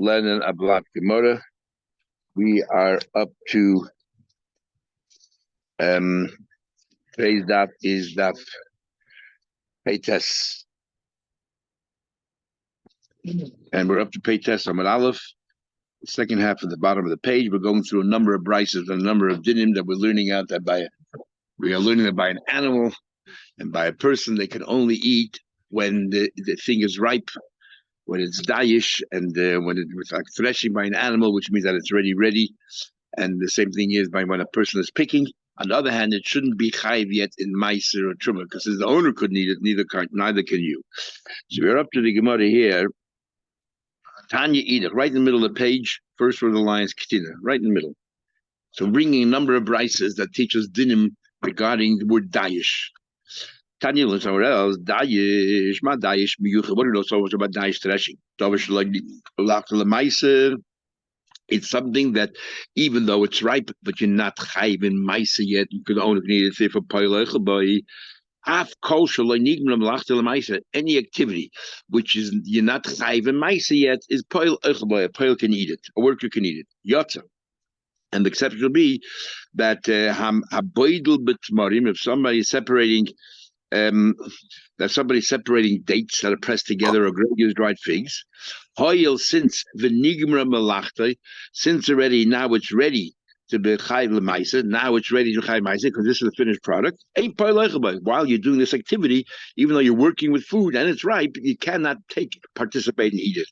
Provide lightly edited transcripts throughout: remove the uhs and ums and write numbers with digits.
learning about Gemara. We are up to today's daf is daf Peites. And we're up to Peites Amud Aleph, the second half of the bottom of the page. We're going through a number of brises and a number of dinim that we're learning out that we are learning that by an animal and by a person they can only eat when the thing is ripe, when it's dayish, and when it's like threshing by an animal, which means that it's already ready. And the same thing is by when a person is picking. On the other hand, it shouldn't be chayiv yet in meiser or truma, because the owner couldn't eat it, neither can you. So we're up to the Gemara here. Tanya eat it right in the middle of the page. First word of the line is Ketina, right in the middle. So bringing a number of brises that teach us dinim regarding the word dayish. Tanya learns somewhere else. Dayish, ma dayish miyucha. What do you know so much about dayish threshing? It's something that, even though it's ripe, but you're not chayiv in ma'isa yet, you could only need it for poilech by any activity which is you're not chayiv in ma'isa yet is poilech by. A poil can eat it, a worker can eat it. Yotza. And the exception will be that if somebody is separating dates that are pressed together or use dried figs. Hoyel, since the nigmra malachta, since already now it's ready to be chayv l'maisa, now it's ready to chayv l'maisa because this is the finished product. While you're doing this activity, even though you're working with food and it's ripe, you cannot participate and eat it.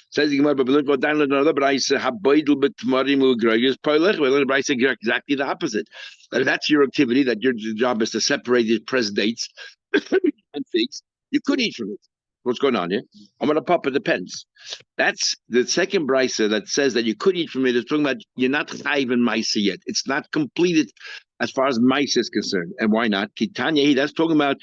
Says the Gemara, but another brayse haboidel betmarim u'grayus poilech. Well, the brayse exactly the opposite. That's your activity. That your job is to separate these pressed dates and figs. You could eat from it. What's going on here? I'm going to pop. It depends. That's the second brayse that says that you could eat from it. It's talking about you're not chayiv in ma'isa yet. It's not completed as far as ma'isa is concerned. And why not? Kitanya, that's talking about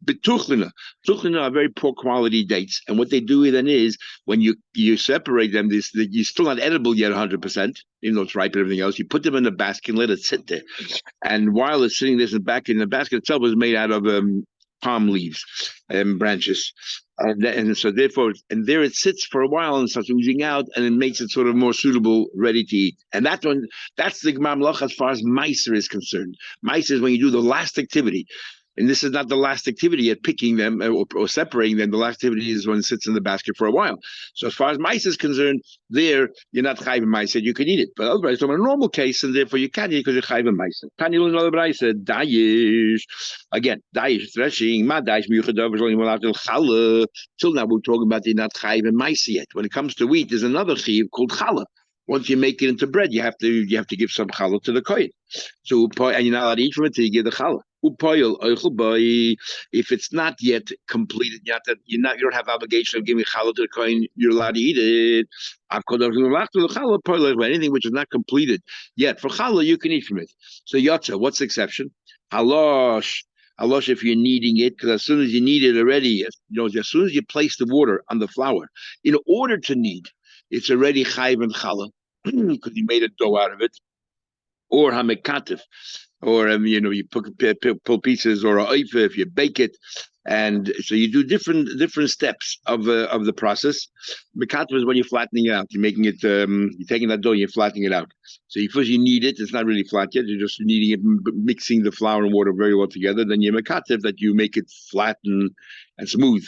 betuchlina. Betuchlina are very poor quality dates. And what they do then is when you separate them, you're still not edible yet 100%, even though it's ripe and everything else. You put them in the basket and let it sit there. And while it's sitting there in the basket itself is made out of palm leaves and branches. And so therefore, and there it sits for a while and starts oozing out, and it makes it sort of more suitable, ready to eat. And that's the Gemara Melach as far as meiser is concerned. Meiser is when you do the last activity. And this is not the last activity at picking them or separating them. The last activity is when it sits in the basket for a while. So as far as meiser is concerned, there you're not chayiv meiser. You can eat it, but otherwise, so in a normal case, and therefore you can't eat it because you're chayiv meiser. Tanya another brayse dayish again. Dayish threshing ma dayish miyuchadav. Till now we're talking about you're not chayiv meiser yet. When it comes to wheat, there's another chiyuv called challah. Once you make it into bread, you have to give some challah to the kohen. So and you're not allowed to eat from it till you give the challah. If it's not yet completed, you don't have obligation of giving challah to the kohen. You're allowed to eat it. Anything which is not completed yet for challah, you can eat from it. So yotza, what's the exception? Halosh if you're kneading it, because as soon as you knead it already, as soon as you place the water on the flour, in order to knead, it's already chayiv and challah because you made a dough out of it, or hamekatif. Or you pull pieces, or a oifa if you bake it, and so you do different steps of the process. Mekatif is when you're flattening it out. You're making it. You're taking that dough, you're flattening it out. So first you knead it. It's not really flat yet. You're just kneading it, mixing the flour and water very well together. Then you mekatif, that you make it flat and smooth,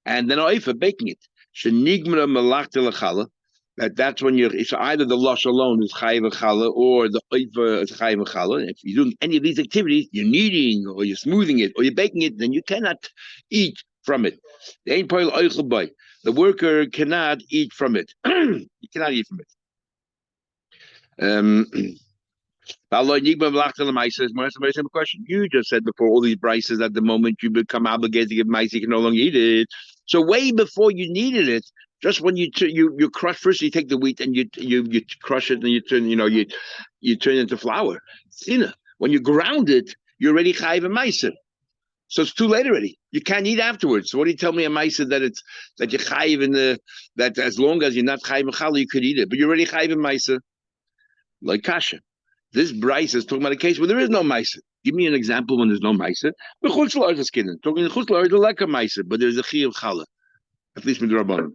and then oifa, baking it. Shenigmra malachta lechallah. That's when it's either the lush alone is chayiv challah or the oiva is chayiv challah. If you're doing any of these activities, you're kneading or you're smoothing it or you're baking it, then you cannot eat from it. The worker cannot eat from it. You cannot eat from it. Very simple question. You just said before all these brises at the moment you become obligated to give mice, you can no longer eat it. So way before you needed it, just when you crush, first you take the wheat and you crush it and you turn it into flour. When you ground it, you're already chayiv and meiser. So it's too late already. You can't eat afterwards. So what do you tell me a meiser that you're chayiv that as long as you're not chayiv and challah, you could eat it, but you're already chayiv and meiser. Like kasha. This bryce is talking about a case where there is no meiser. Give me an example when there's no meiser. Talking chutz la'aretz is talking chutz la'aretz like a meiser, but there's a chiyuv challah. At least midrabanan.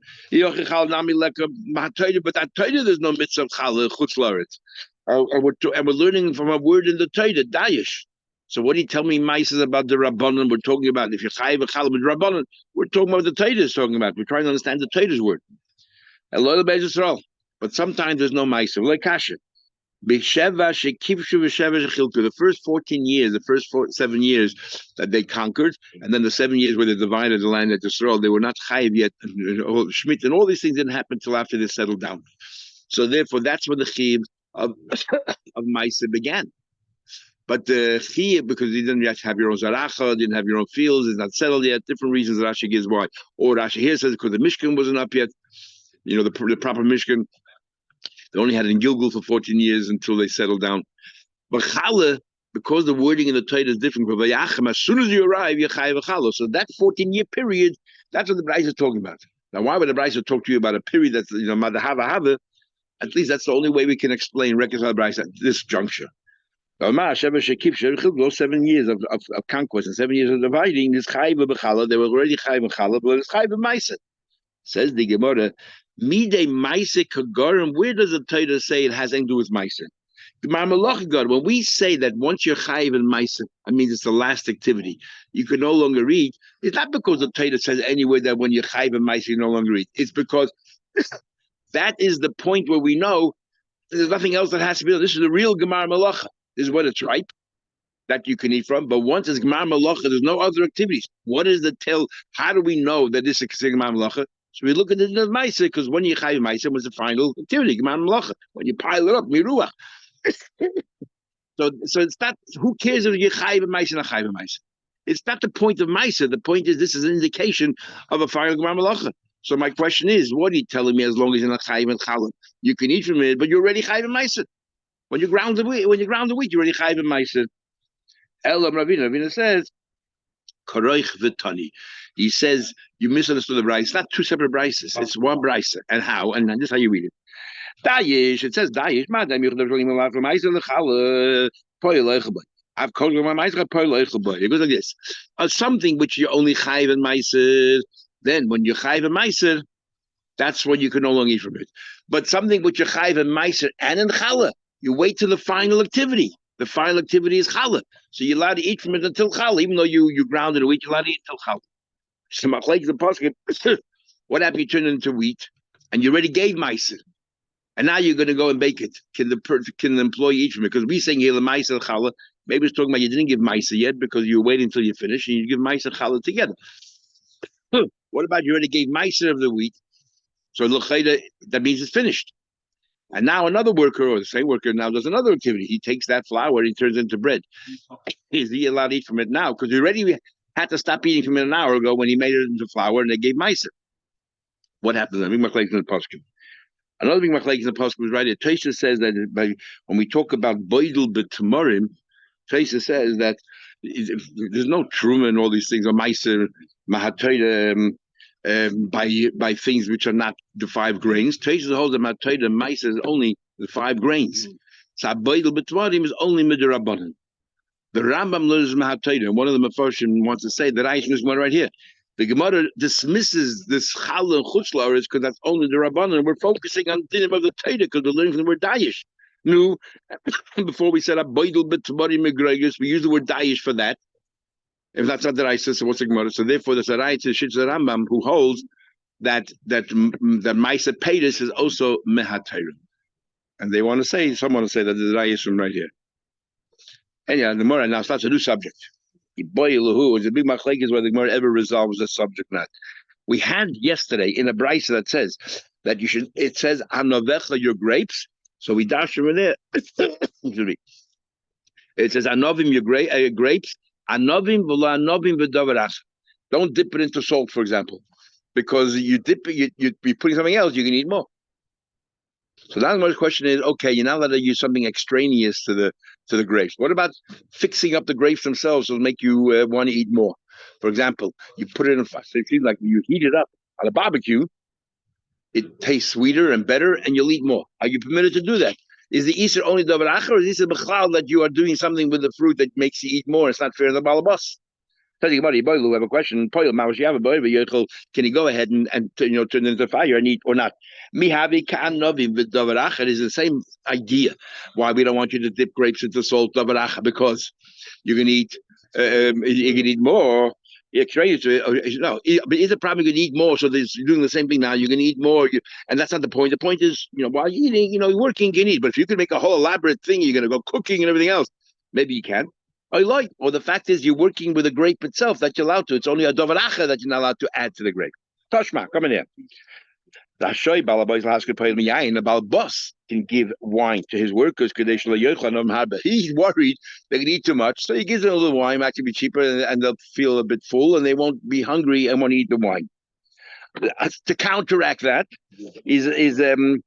But that Torah there's no mitzvah of challah chutz laretz. And we're learning from a word in the Torah, dayish. So what do you tell me, Mises, about the rabbanon? We're talking about if you're chayiv challah with rabbanon. We're talking about the Torah is talking about. We're trying to understand the Torah's word. But sometimes there's no Mises. Like kasha. The first 14 years, the first 7 years that they conquered, and then the 7 years where they divided the land at Yisrael, they were not chayiv yet. Schmidt and all these things didn't happen until after they settled down. So therefore, that's when the chiyuv of of Maisa began. But the chiyuv, because you didn't yet have your own zaracha, didn't have your own fields, it's not settled yet. Different reasons Rashi gives why. Or Rashi here says because the Mishkan wasn't up yet. The proper Mishkan. They only had it in Gilgal for 14 years until they settled down. But challah, because the wording in the Torah is different, as soon as you arrive, you're chayav challah. So that 14-year period, that's what the Bryce is talking about. Now, why would the Bryce talk to you about a period that's madahava? At least that's the only way we can reconcile Bryce at this juncture. 7 years of conquest and 7 years of dividing is chayav b'challah. They were already chayav challah, but it's chayav b'maisa. Says the Gemara. Midei Maisa Kagarim, where does the Torah say it has anything to do with Maisa? When we say that once you're chayiv in Maisa, I mean it's the last activity, you can no longer read, it's not because the Torah says anywhere that when you're chayiv in Maisa, you no longer read. It's because that is the point where we know there's nothing else that has to be done. This is the real Gemar Malacha. This is what it's ripe that you can eat from. But once it's Gemar Malacha, there's no other activities. What is the tell? How do we know that this is Gemar Malacha? So we look at the Maisa, because when you chayiv Maisa was the final activity, when you pile it up, miruach. so it's not, who cares if you're chayiv Maisa or not chayiv Maisa? It's not the point of Maisa. The point is this is an indication of a final Gemar Malacha. So my question is, what are you telling me as long as you're not chayiv and challah? You can eat from it, but you're already chayiv Maisa. When you ground the wheat, you're already chayiv Maisa. Elam Ravina says, Karoich v'tani. He says you misunderstood the brayse. It's not two separate brayses. It's one brayse. And how? And this is how you read it. Dayish. It says dayish. I've called my ma'aser poil. It goes like this. Something which you only chayiv and ma'aser. Then when you chayiv and ma'aser, that's when you can no longer eat from it. But something which you chayiv and ma'aser and in challah, you wait till the final activity. The final activity is challah. So you're allowed to eat from it until challah, even though you grounded a wheat, you're allowed to eat until challah. So what happened? You turn it into wheat, and you already gave ma'aser, and now you're going to go and bake it. Can the employee eat from it? Because we're saying here the ma'aser challah. Maybe it's talking about you didn't give ma'aser yet because you were waiting until you finish, and you give ma'aser challah together. What about you already gave ma'aser of the wheat? So that means it's finished. And now another worker, or the same worker, now does another activity. He takes that flour, he turns it into bread. Is he allowed to eat from it now? Because he already had to stop eating from it an hour ago when he made it into flour and they gave meiser. What happens? I mean, machlekes in the poskim. Another big machlekes in the poskim was right here. Tosha says that when we talk about boidel b'tamarim, Tosha says that there's no truma and all these things, or meiser, mahatoida, by things which are not the 5 grains. Tosha holds that mahatoida meiser is only the 5 grains. So boidel b'tamarim is only midrabanan. The Rambam learns Mahatoida, and one of the Mefarshim wants to say that I this one right here. The Gemara dismisses this Challah and Chutz La'aretz because that's only the Rabbanan, and we're focusing on the thing of the Torah because we're learning from the word Dayish. No, before we set up Boidel B'Tamarim Megregus, we use the word Dayish for that. If that's not the Raisa, so what's the Gemara? So therefore, there's a Raisa Shitz Rambam who holds that Maisa Pedis is also Mehatayr, and they want to say, someone to say that the Raisa from right here. And yeah, the Gemara now starts a new subject. It's a big machlekes whether the Gemara ever resolves this subject or not. We had yesterday in a brayse that says that you should. It says anovecha your grapes. So we dash from there. It says anovim your grapes. Anovim v'lo anovim v'davarach. Don't dip it into salt, for example, because you dip it, you're putting something else. You can eat more. So now the question is, okay, you're not allowed to use something extraneous to the grapes. What about fixing up the grapes themselves to make you want to eat more? For example, you put it in so it seems like you heat it up on a barbecue, it tastes sweeter and better, and you'll eat more. Are you permitted to do that? Is the Easter only davar acher, or is this a bechal that you are doing something with the fruit that makes you eat more? It's not fair to the balabas. We have a question. Can he go ahead and turn it into fire and eat or not? It is the same idea. Why we don't want you to dip grapes into salt because you can eat you can eat more. Extraneous to it. No, but is the problem you can eat more? So you're doing the same thing now. You can eat more, and that's not the point. The point is, while you're eating, working, you can eat. But if you can make a whole elaborate thing, you're going to go cooking and everything else. Maybe you can. I like. Or the fact is, you're working with the grape itself that you're allowed to. It's only a dovaracha that you're not allowed to add to the grape. Toshma, come in here. The Balabas can give wine to his workers. He's worried they can eat too much, so he gives them a little wine. Actually, be cheaper, and they'll feel a bit full, and they won't be hungry and want to eat the wine. To counteract that, the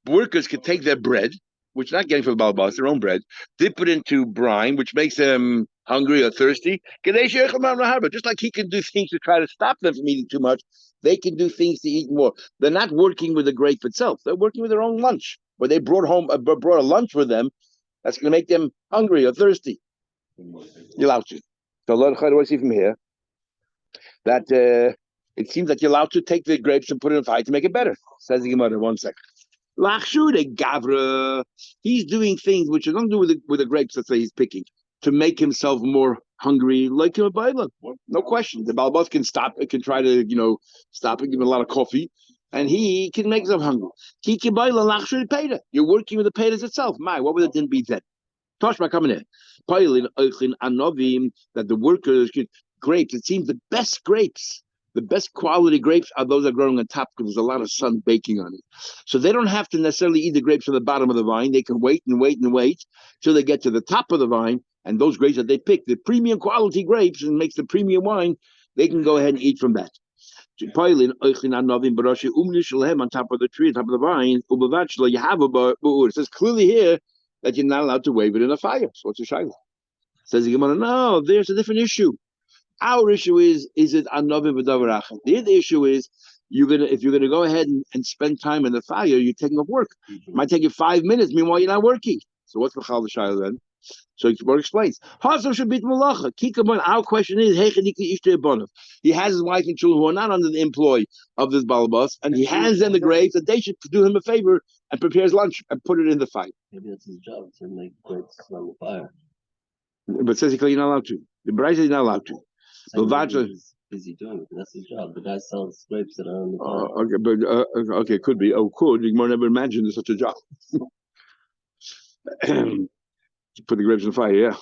workers can take their bread, which they're not getting from the Balabas, their own bread, dip it into brine, which makes them hungry or thirsty. Just like he can do things to try to stop them from eating too much, they can do things to eat more. They're not working with the grape itself. They're working with their own lunch. Where they brought a lunch with them, that's going to make them hungry or thirsty. You're allowed to. So, what do I see from here? That it seems that you're allowed to take the grapes and put it in fire to make it better. Says the Gemara. 1 second. He's doing things which have nothing to do with the grapes that say he's picking to make himself more hungry, like a Baila. No question. The Balabas can stop it, can try to, stop it, give him a lot of coffee, and he can make himself hungry. You're working with the Pedas itself. What would it then be then? Toshma coming in. That the workers get grapes. It seems the best grapes, the best quality grapes are those that are growing on top because there's a lot of sun baking on it. So they don't have to necessarily eat the grapes from the bottom of the vine. They can wait and wait and wait till they get to the top of the vine. And those grapes that they pick, the premium quality grapes, and makes the premium wine, they can go ahead and eat from that. On top of the tree, on top of the vine, it says clearly here that you're not allowed to wave it in a fire. So what's the shayla? Says the Gemara, no, there's a different issue. Our issue is it anovim v'davarachim? The other issue is if you're gonna go ahead and spend time in the fire, you're taking off work. It might take you 5 minutes, meanwhile you're not working. So what's the shayla then? So Gemara explains. Our question is, he has his wife and children who are not under the employ of this balabas, and he hands them the grapes that they should do him a favor and prepare his lunch and put it in the fire. Maybe that's his job to make grapes on the fire. But says you're not allowed to. The Bride says you're not allowed to. Is he doing it? That's his job. The guy sells grapes that are on the fire. Okay, could be. Oh, could. You might never imagine there's such a job. Put the grapes in the fire, yeah.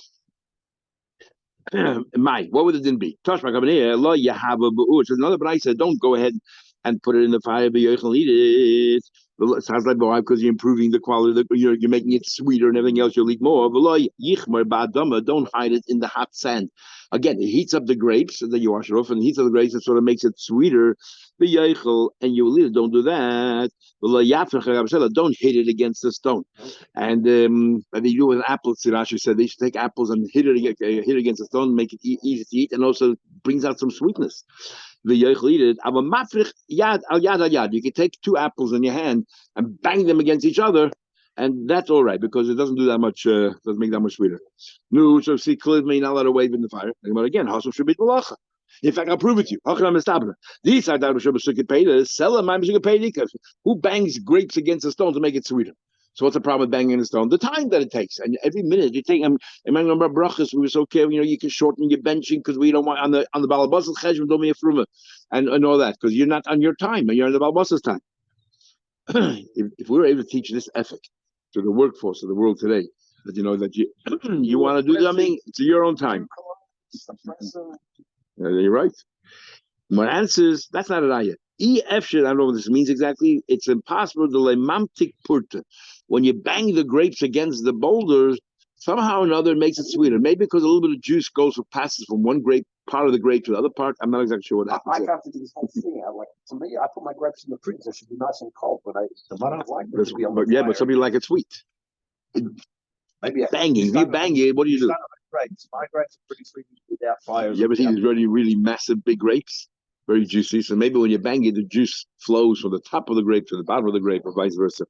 What would it then be? Toshma coming here. Lo yahava bu'ur. So another Bride said, don't go ahead and put it in the fire, but you can eat it. It sounds like because you're improving the quality, you're making it sweeter and everything else, you'll eat more. Don't hide it in the hot sand. Again, it heats up the grapes, and then you wash it off, and it heats up the grapes, and sort of makes it sweeter. And you will eat it. Don't do that. Don't hit it against the stone. And they do with apples. Rashi said they should take apples and hit it against the stone, make it easy to eat, and also brings out some sweetness. You can take 2 apples in your hand and bang them against each other, and that's all right because it doesn't do that much. Doesn't make that much sweeter. No, so see, clearly not let it wave in the fire. But again, Hashem should be malacha. In fact, I'll prove it to you. These are who bangs grapes against a stone to make it sweeter. So what's the problem with banging the stone? The time that it takes, and every minute you take. I'm remember brachas. We were so careful. You can shorten your benching because we don't want on the balabasas cheshvan don't be a fruma, and all that because you're not on your time and you're on the balabasas time. if we were able to teach this ethic to the workforce of the world today, that that you want to do something, it's your own time. You're right. My answer is that's not an ayah. I don't know what this means exactly. It's impossible to lay mamtik purta. When you bang the grapes against the boulders, somehow or another it makes it sweeter. Maybe because a little bit of juice passes from one part of the grape to the other part. I'm not exactly sure what happens. I got to do this whole thing. To me, I put my grapes in the freezer. It should be nice and cold, but I don't like it to be on the fire. But some people like it sweet. Maybe banging. If you bang it, what do you do? Grapes. My grapes are pretty sweet without fires. You ever see these really, really massive big grapes? Very juicy. So maybe when you bang it, the juice flows from the top of the grape to the bottom of the grape, or vice versa.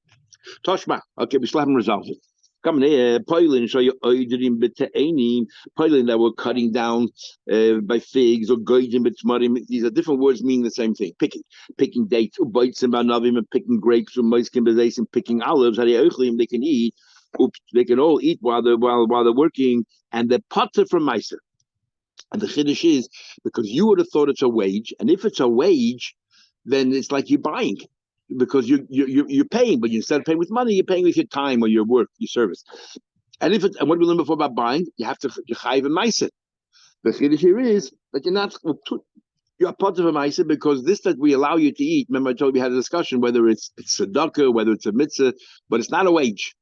Toshma. Okay, we still haven't resolved it. Come here, poilin, show you oiderim b'te'enim, poilin that we're cutting down by figs or goyim b'tzmarim. These are different words meaning the same thing. Picking dates, ubaytzim b'anavim, and picking grapes, u'moiskim b'zeisim, picking olives. They can eat. Oops, they can all eat while they're working, and they're potter from Meiser. And the chiddush is because you would have thought it's a wage, and if it's a wage, then it's like you're buying, because you're paying, but instead of paying with money, you're paying with your time or your work, your service. And what we learned before about buying, you have to chayiv and meiser. The chiddush here is that you're a part of a meiser because this that we allow you to eat. Remember, I told you we had a discussion whether it's tzedakah, whether it's a mitzvah, but it's not a wage.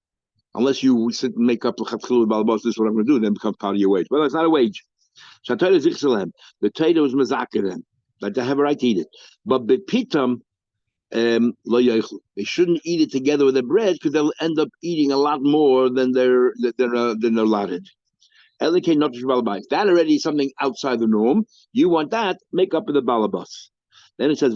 Unless you sit and make up the balabos, this is what I'm going to do, then it becomes part of your wage. Well, it's not a wage. So the Torah was mazakir them, that they have a right to eat it. But bepitam, they shouldn't eat it together with the bread because they'll end up eating a lot more than they're allotted. That already is something outside the norm. You want that, make up with the balabos. Then it says,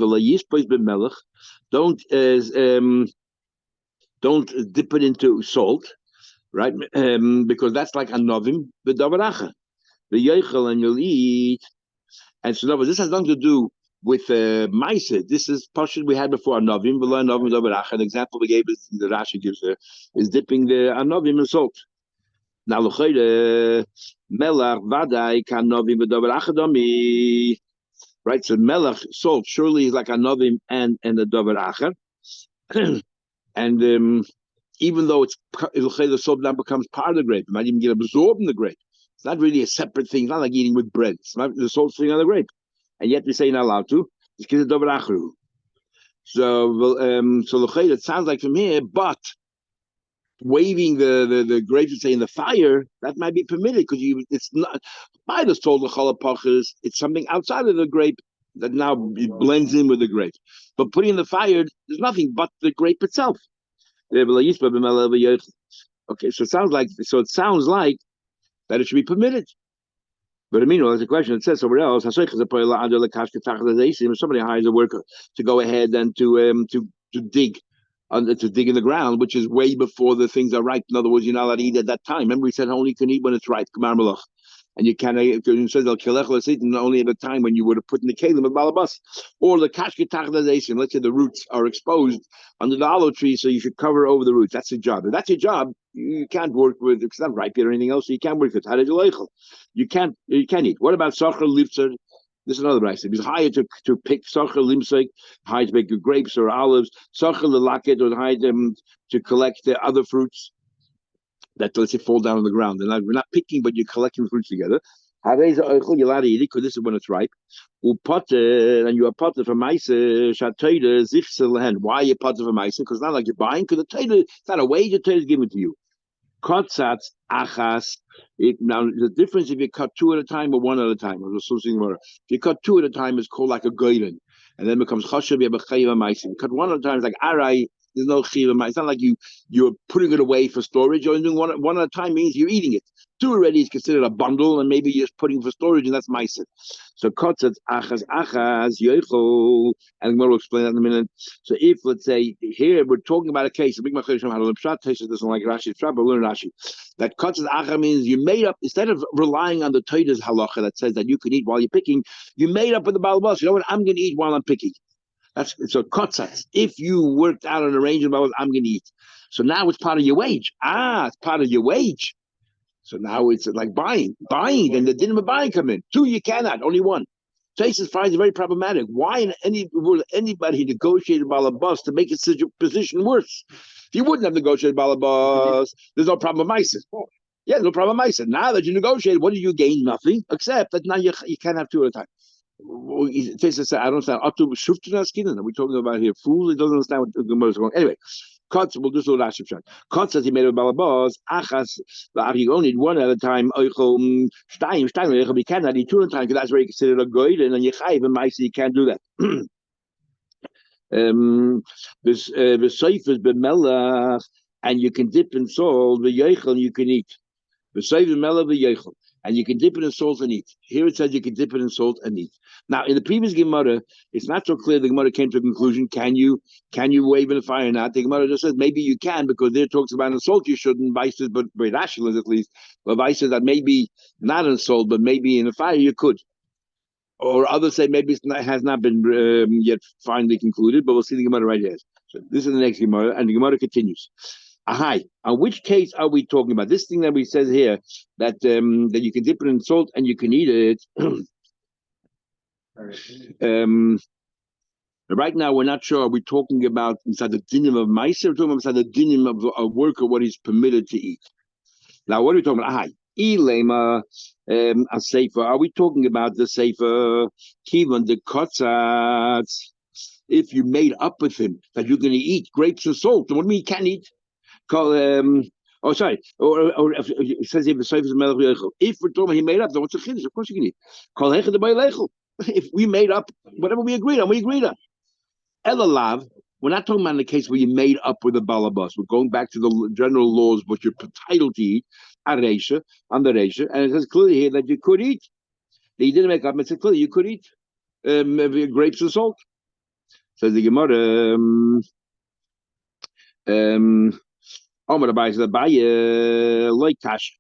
don't dip it into salt, right? Because that's like a novim, the davaracha, the yoichel, and you'll eat. And so, this has nothing to do with ma'aseh. This is pashut we had before, a novim, the novim davaracha. An example we gave is the Rashi gives there is dipping the anovim in salt. Now, melach vaday kan novim v'davaracha dami. Right, so melach salt surely is like a novim and the davaracha. And even though the salt now becomes part of the grape, it might even get absorbed in the grape. It's not really a separate thing. It's not like eating with bread. It's not the salt thing on the grape, and yet we say you're not allowed to. It's because of davaracharu. So it sounds like from here, but waving the grapes and saying the fire, that might be permitted because it's not by the salt chalapachas. It's something outside of the grape that now blends in with the grape. But putting in the fire, there's nothing but the grape itself. Okay, so it sounds like that it should be permitted. But I mean, there's a question. It says somewhere else. If somebody hires a worker to go ahead and to dig in the ground, which is way before the things are ripe. In other words, you're not allowed to eat at that time. Remember, we said only can eat when it's ripe. And you can't, it says only at the time when you would have put in the kelim of balabas, or the kashketachdazation. Let's say the roots are exposed under the olive tree, so you should cover over the roots. That's your job. If that's your job, you can't work with it. It's not ripe yet or anything else, so you can't work with it. How did you can't eat. What about sachar lifzer? This is another brayse. It's higher to pick sachar limsek, higher to pick grapes or olives, sachar lelaket, or higher to collect the other fruits that, let's say, fall down on the ground. And we're not picking, but you're collecting fruits together. You're allowed to eat it because this is when it's ripe. And you are potter for ma'aseh shatoyda zichsel. Why are you potter for ma'aseh? Because it's not like you're buying. Because the toyda, it's not a wage. The toyda is given to you. Kotzatz achas. Now the difference if you cut two at a time or one at a time. If you cut two at a time, it's called like a goyden, and then it becomes chashav. You have a chayiv ma'aseh. You cut one at a time, it's like arai. There's no chiyuv. It's not like you're putting it away for storage. You're doing one at a time means you're eating it. Two already is considered a bundle, and maybe you're just putting for storage, and that's ma'aseh. So kotzatz achas yoichol, and we'll explain that in a minute. So if, let's say, here we're talking about a case, big machashim had a pshat. Tosha doesn't like Rashi pshat, but learn Rashi. That kotzatz achas means you made up, instead of relying on the Torah's halacha that says that you can eat while you're picking, you made up with the balabas. You know what? I'm going to eat while I'm picking. That's so kotzatz. If you worked out an arrangement about what I'm going to eat, so now it's part of your wage. It's part of your wage. So now it's like buying, and the din of buying come in. Two, you cannot. Only one. Tosha finds it very problematic. Why would anybody negotiate balabas to make his position worse? If you wouldn't have negotiated balabas, there's no problem with ma'aseh. Yeah, no problem with ma'aseh. Now that you negotiated, what did you gain? Nothing, except that now you can't have two at a time. I don't understand. Are we talking about here fools? He doesn't understand what the Gemara is going. Anyway, Kotz, we'll just do Rashi pshat. Kotz says he made a balabas. Achas, you only need one at a time. Oichel shtayim. You cannot eat two at a time because that's very considered a goyd, and then you chayiv and ma'aseh. You can't do that. This seifers b'melach, and you can dip in salt. The yoichel you can eat. The seifers b'melach the yoichel. and you can dip it in salt and eat. Here it says you can dip it in salt and eat. Now, in the previous Gemara, it's not so clear. The Gemara came to a conclusion: can you wave in the fire or not? The Gemara just says maybe you can, because there talks about in salt you shouldn't. Vice says, but rational at least. But Vice says that maybe not in salt, but maybe in the fire you could. Or others say maybe it has not been yet finally concluded, but we'll see the Gemara right here. So this is the next Gemara, and the Gemara continues. Ahai, on which case are we talking about? This thing that we said here, that that you can dip it in salt and you can eat it. Right now, we're not sure. Are we talking about inside the dinim of Meiser, or talking about inside the dinim of a worker, what he's permitted to eat? Now, what are we talking about? Ahai, ilema, a sefer. Are we talking about the sefer? Kivan the kotzatz. If you made up with him that you're going to eat grapes and salt, then what do you mean you can't eat? Or if it says if we're talking about he made up, then what's the chiddush? Of course you can eat. If we made up whatever we agreed on, we agreed on. Elalav, we're not talking about in the case where you made up with the balabas. We're going back to the general laws, but you're entitled to eat on the reisha, and it says clearly here that you could eat. That you didn't make up. It says clearly you could eat grapes and salt. Says the Gemara. Omar Abai says Abai like kash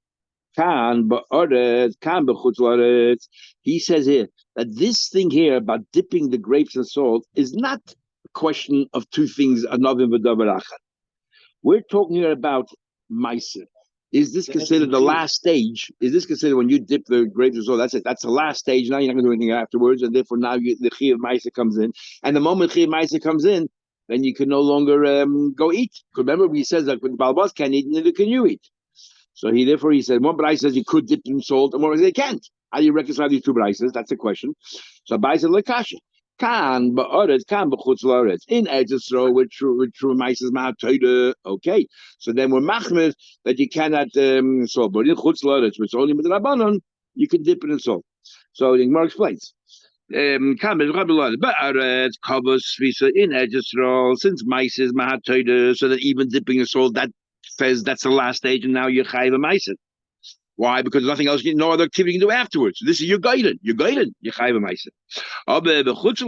kan ba'aretz kan b'chutz la'aretz. He says here that this thing here about dipping the grapes in salt is not a question of two things. Anavim v'davar achad. We're talking here about meiser. Is this considered the last stage? Is this considered when you dip the grapes in salt? That's it. That's the last stage. Now you're not going to do anything afterwards, and therefore now the chi of meiser comes in. And the moment chi of meiser comes in, then you can no longer go eat. Remember, he says that when Balbas can't eat, neither can you eat. So therefore he said, one B'rai says you could dip in salt, and one says you can't. How do you reconcile these two B'raises? That's the question. So Abai said, Lekasha. Kan ba'aretz, kan b'chutz la'aretz. In Eretz Yisrael, with true Meises ma'atoida. Okay. So then we're machmir that you cannot salt. But in chutz la'aretz, which is only with the Rabbanon, you can dip it in salt. So the Gemara explains. But in Eretz, since Meises ma'atoida, so that even dipping in salt, that says that's the last stage, and now you're chayiv a Meiser. Why? Because there's nothing else, no other activity you can do afterwards. This is your guided. You're chayiv a Meiser. But chutz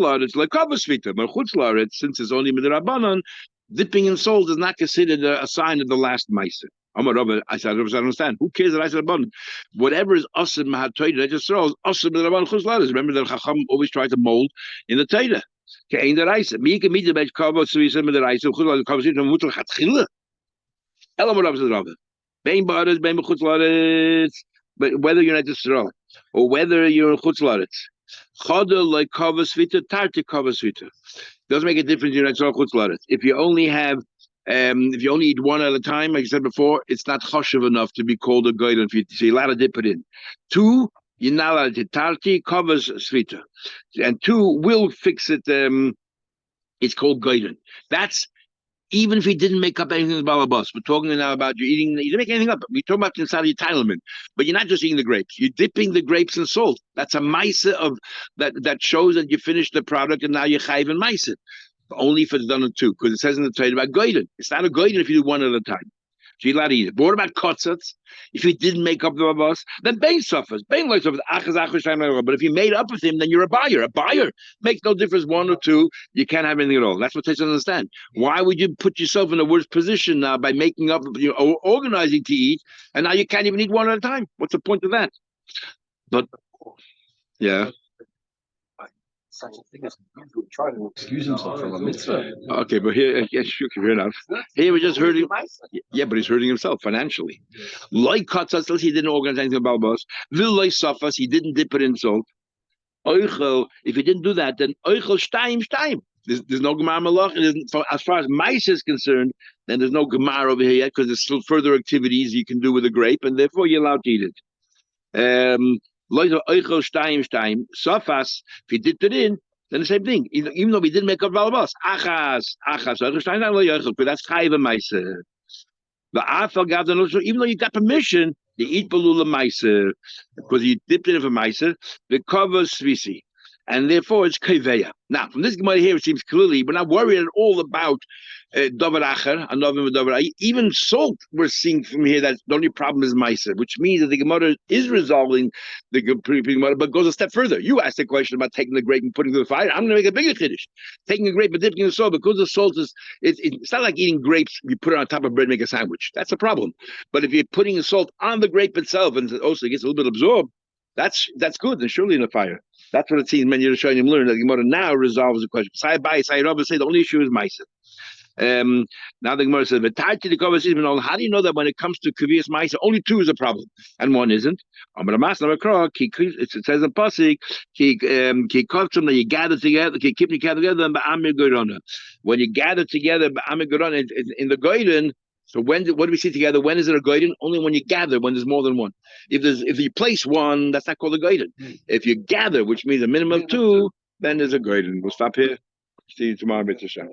la'aretz, since it's only midrabanan, dipping in salt is not considered a sign of the last Meiser. I said, I don't understand. Who cares that I said abundant? Whatever is asim mahatoida, that just throws asim midrabanan chutz la'aretz. Remember that Chacham always tried to mold in the Torah. Kein der Reise. Mir gemit der Kavos wie sind mit der Reise. Chutz la'aretz Kavos nicht mutter hat chille. Elamor Rabbi says Rabbi. Bein ba'aretz, bein b'chutz la'aretz. But whether you're not Yisrael or whether you're in chutz la'aretz, chada like kavos vita, tarti kavos vita. Doesn't make a difference. You're not Yisrael chutz la'aretz. If you only eat one at a time, like I said before, it's not choshev enough to be called a guidon vita. So you're allowed to dip it in. Two, you're not allowed to tarti kavos svita, and two will fix it. It's called guidon. That's even if he didn't make up anything with balabas. We're talking now about you eating. You didn't make anything up. We're talking about inside the entitlement. But you're not just eating the grapes. You're dipping the grapes in salt. That's a ma'isa of that shows that you finished the product and now you're chayiv and ma'isa. Only if it's done in two, because it says in the Torah about goyden. It's not a goyden if you do one at a time. So you're allowed to eat it. But what about kotzatz? If he didn't make up the balabas, then Bain suffers. Bain like suffers. But if you made up with him, then you're a buyer. A buyer makes no difference, one or two. You can't have anything at all. That's what they don't understand. Why would you put yourself in a worse position now by making up, organizing to eat, and now you can't even eat one at a time? What's the point of that? But yeah. Such a thing as trying to excuse himself from a mitzvah. Okay, but here, fair enough. Here we're just hurting. Yeah, but he's hurting himself financially. Like Katzatz, he didn't organize anything about balbas. Vilay Safas, he didn't dip it in salt. Oichel, if he didn't do that, then Oichel Shtaim. There's no Gemara Malach. As far as mice is concerned, then there's no Gemara over here yet, because there's still further activities you can do with a grape, and therefore you're allowed to eat it. Safas, if he dipped it in, then the same thing. Even though we didn't make up balabas, achas. But that's chayiv meiser. The afal gav, even though you got permission, you eat balula meiser because you dipped it in for meiser. The kavos svisi, and therefore it's kaveya. Now, from this Gemara here, it seems clearly we're not worried at all about davar acher, another davar. Even salt, we're seeing from here that the only problem is meiser, which means that the Gemara is resolving the Gemara, but goes a step further. You asked a question about taking the grape and putting it in the fire. I'm going to make a bigger kiddush. Taking a grape and dipping in the salt, because the salt is, it's not like eating grapes. You put it on top of bread, and make a sandwich. That's a problem. But if you're putting the salt on the grape itself and also it gets a little bit absorbed, that's good. And surely in the fire. That's what it seems. Many Rishonim learn that the Gemara now resolves the question. Say the only issue is meiser. Now the Gemara says, how do you know that when it comes to Kaviyas Ma'isa, only two is a problem and one isn't? It says in Pasik, that you gather together, keep together, when you gather together in the Goyden. So what do we see together? When is it a Goyden? Only when you gather, when there's more than one. If you place one, that's not called a Goyden. If you gather, which means a minimum of two, then there's a Goyden. We'll stop here. See you tomorrow, Mr. Shah.